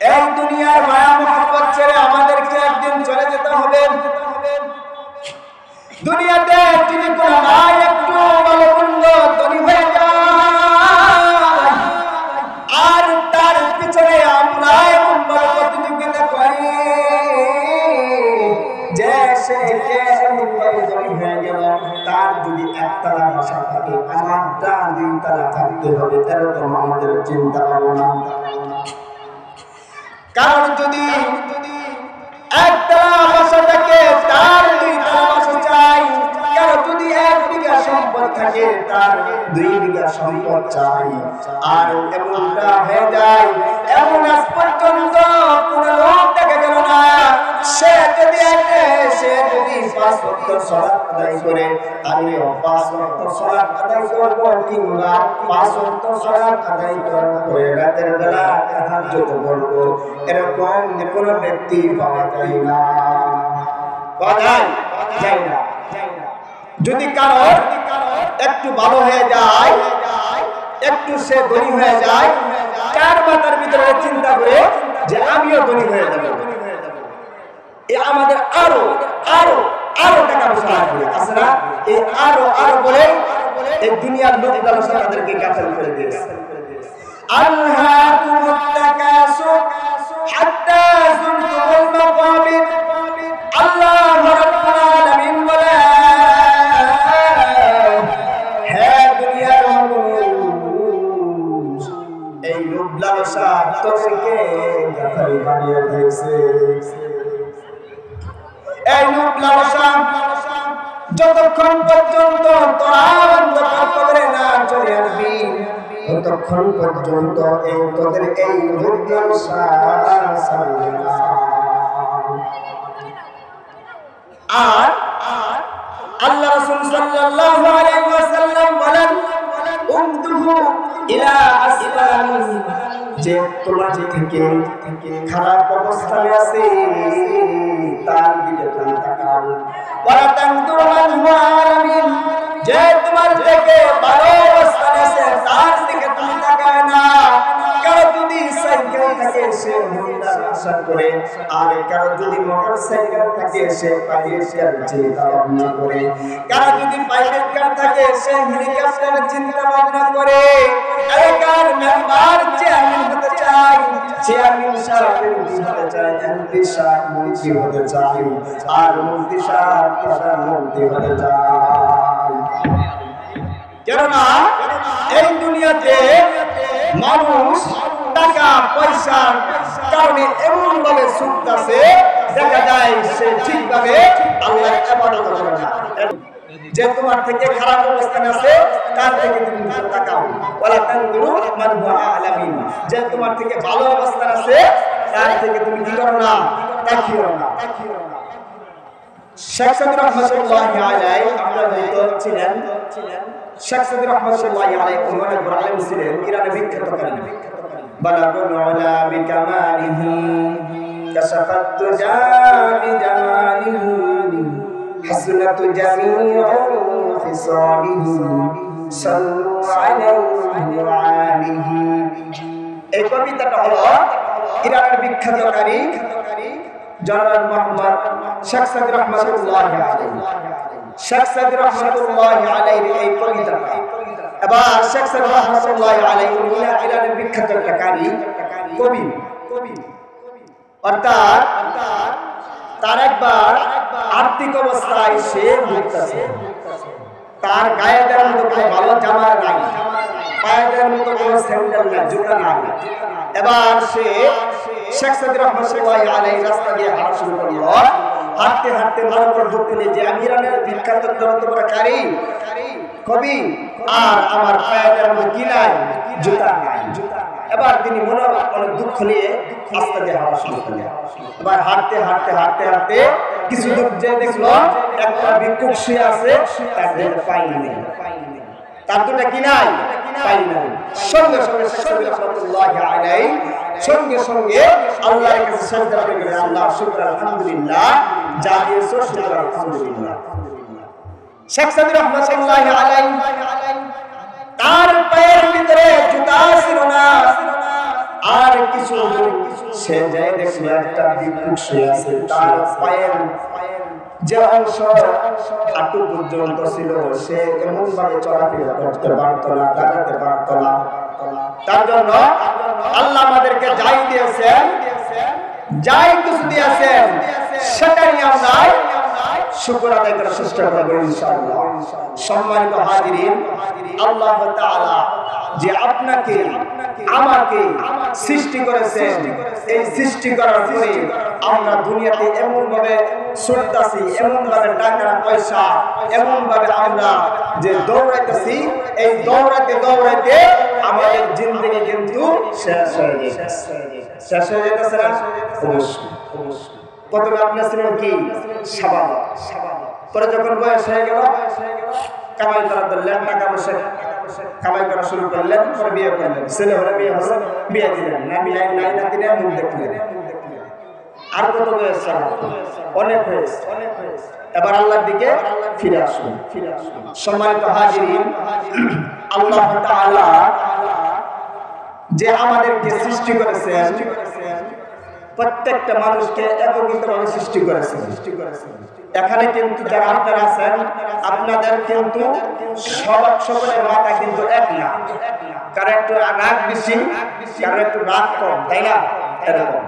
এই দুনিয়ার মায়া মোহাব্বত ছেড়ে আমাদেরকে একদিন চলে যেতে হবে। দুনিয়াতে যদি কোনো ভাই একটু ভালো মন্দ ধনী হয়ে যায় আর তার পিছনে আমরা এমন ভাবে প্রতিযোগিতা করি যে সে এমন ভাবে ধনী হয়ে গেল, তার যদি একতলা বাসা থাকে আমারটা দুইতলা থাকতে হবে, এরকম আমাদের চিন্তা ভাবনা। কারণ যদি একতলা বাসা থাকে তার দুইতলা বাসা চাই, কারণ যদি 1 বিঘা সম্পদ থাকে তার 2 বিঘা সম্পদ চাই। আর এমনটা হয়ে যায়, এমন আজ পর্যন্ত কোনো লোক দেখা গেল না সে যদি 5 ওয়াক্ত সালাত আদায় করে, আমিও 5 ওয়াক্ত সালাত আদায় করব, কিংবা 5 ওয়াক্ত সালাত আদায় করে রাতের বেলা তাহাজ্জুদ করব, এরকম কোনো ব্যক্তি পাওয়া যায় না। যদি কারো একটু ভালো হয়ে যায়, একটু সে ধনী হয়ে যায়, চার মাথার ভিতরে চিন্তা করে যে আমিও ধনী হয়ে যাব, আমাদের আরো আরো আরো টাকা পয়সা লাগবে, আছে না? এই আরো আরো বলে এই দুনিয়ার লোক লালসা তাদেরকে গাফেল করে দিয়েছে। আল্লাহুম্মা তাকাসুর হাত্তা যুরতুমুল মাকাবির। আল্লাহ রাব্বুল আলামিন বলে, হে দুনিয়ার মানুষ, এই লোক লালসা তোকে গাফেল বানিয়ে দিয়েছে। এই লোক লালসা যতক্ষণ পর্যন্ত তোরা কবরে না চলে আসবি, ততক্ষণ পর্যন্ত তোদের এই লোক লালসা ছাড়বে না। আর আল্লাহ রাসূল সাল্লাল্লাহু আলাইহি ওয়াসাল্লাম বলেন, উমদুহু ইলা আসফালিন, যে তোমার থেকে খারাপ অবস্থায় আছে তার দিকে তুমি তাকাও। ওয়ালা তানদুরু মান হুয়া আলামিন, যে তোমার থেকে ভালো অবস্থায় আছে তার দিকে তুমি তাকাও না। কারো যদি সাইকেল থাকে সে হোন্ডার আশা করে, আর কারো যদি মোটরসাইকেল থাকে সে পাইলটের চিন্তা ভাবনা করে, কারো যদি পাইলট কার থাকে সে হেলিকপ্টারের চিন্তা ভাবনা করে। এলাকার মেম্বার চেয়ারম্যান হতে চায়, চেয়ারম্যান সাহেব এমপি হতে চায়, এমপি সাহেব মন্ত্রী হতে চায়, আর মন্ত্রী সাহেব প্রধানমন্ত্রী হতে চায়। কেননা এই দুনিয়াতে মানুষ টাকা পয়সার কারণে এমন ভাবে ছুটতেছে, দেখা যায় সে ঠিকভাবে আল্লাহর ইবাদত করে না। যে তোমার থেকে খারাপ অবস্থায় আছে তার থেকে তুমি তাকাও। ওয়ালা তানদুরু মান হুয়া আলামিন, যে তোমার থেকে ভালো অবস্থায় আছে তার থেকে তুমি কি করো না, তাকিও না। শেখ সাদী রহমাতুল্লাহি আলাইহি, আপনারা হয়তো ছিলেন, শেখ সাদী রহমাতুল্লাহি আলাইহি অনেক বড় আলেম ছিলেন, ইরানের বিখ্যাত আলেম। বালাগুল উলা বিকামালিহি কাশাফাত তুজা বিজামালিহি হাসনাতু জামিউ ফিসালিহি সাল্লু আলাইহি ওয়া আলিহি। এই কবিতাটা হলো ইরানের বিখ্যাত কারি জনাব মুহাম্মদ শেখ সাদী রহমাতুল্লাহি আলাইহি। শেখ সাদী রহমাতুল্লাহি আলাইহি এই কবিতাটা, এবার শেখ সাদী রহমাতুল্লাহি আলাইহি ইরানের বিখ্যাত কারি কবি, অর্থাৎ তার একবার আর্থিক অবস্থায় সে ভুগতেছে, তার গায়ে দেওয়ার মতো কোনো ভালো জামা নাই, পায়ে দেওয়ার মতো কোনো স্যান্ডেল নাই, জুতা নাই। এবার সে শেখ সাদী রহমাতুল্লাহি আলাইহি রাস্তা দিয়ে হাঁটা শুরু করলো। হাঁটতে হাঁটতে মনে করে ঢুকতে যে আমি ইরানের বিখ্যাত কারি কবি, আর আমার পায়ে দেওয়ার মতো কি নাই, জুতা নাই। এবার তিনি মনে অনেক দুঃখ নিয়ে রাস্তা দিয়ে হাঁটা শুরু করলেন। এবার হাঁটতে হাঁটতে হাঁটতে হাঁটতে কিছু দূর যে দেখলো একটা ভিক্ষুক শুয়ে আছে, তার দুটো পাই নেই, তার দুটো কি নাই, পাই নাই। সঙ্গে সঙ্গে শেখ সাদী রহমাতুল্লাহি আলাইহি সঙ্গে সঙ্গে আল্লাহর কাছে সিজদা করে গেলেন, আল্লাহ শুকর আলহামদুলিল্লাহ, যা দিয়েছো শুকর আলহামদুলিল্লাহ। শেখ সাদী রহমাতুল্লাহি আলাইহি তার পায়ের ভিতরে জুতা ছিল না, আর কিছু সে যাই দেখলো একটা ভিক্ষুক শুয়ে আছে, তার পায়ের যে অংশ হাঁটু পর্যন্ত ছিল সে এমন ভাবে চলাফেরা করতে পারত না, দাঁড়াতে পারত না। তার জন্য আল্লাহ আমাদেরকে যাই দিয়েছেন, যাই কিছু দিয়েছেন, সেটাই আমরা শুকর আদায় করার চেষ্টা করব ইনশাআল্লাহ। সম্মানিত হাজিরিন, আল্লাহ তাআলা যে আপনাকে আমাকে সৃষ্টি করেছেন, এই সৃষ্টি করার পরে আমরা দুনিয়াতে এমন ভাবে ছুটতাছি, এমন ভাবে টাকা পয়সা, এমন ভাবে আমরা যে দৌড়াইতেছি, এই দৌড়াইতে দৌড়াইতে আমাদের জিন্দেগি কিন্তু শেষ হয়ে যাচ্ছে। শেষ হয়ে যেতেছে না? অবশ্যই। প্রথমে আপনার ছিলেন কি শাবাব, পরে যখন বয়স হয়ে গেল কামাই করা ধরলেন, টাকা পয়সা কামাই করা শুরু করলেন, পরে বিয়ে করলেন, ছেলে হলে বিয়ে হলো, বিয়ে দিলেন না, বিয়ে নাই না দিলেন, মুখ দেখলেন। আর কত বয়স? অনেক হয়েছে। এবার আল্লাহর দিকে ফিরে আসুন। সম্মানিত হাজিরিন, আল্লাহ তাআলা যে আমাদেরকে সৃষ্টি করেছেন, প্রত্যেকটা মানুষকে একত্রিতভাবে সৃষ্টি করেছেন। এখানে কিন্তু যারা আপনারা আছেন, আপনাদের কিন্তু সকলের মাথা কিন্তু এক না, কারো একটু রাগ বেশি, কারো একটু রাগ কম, তাই না? এরকম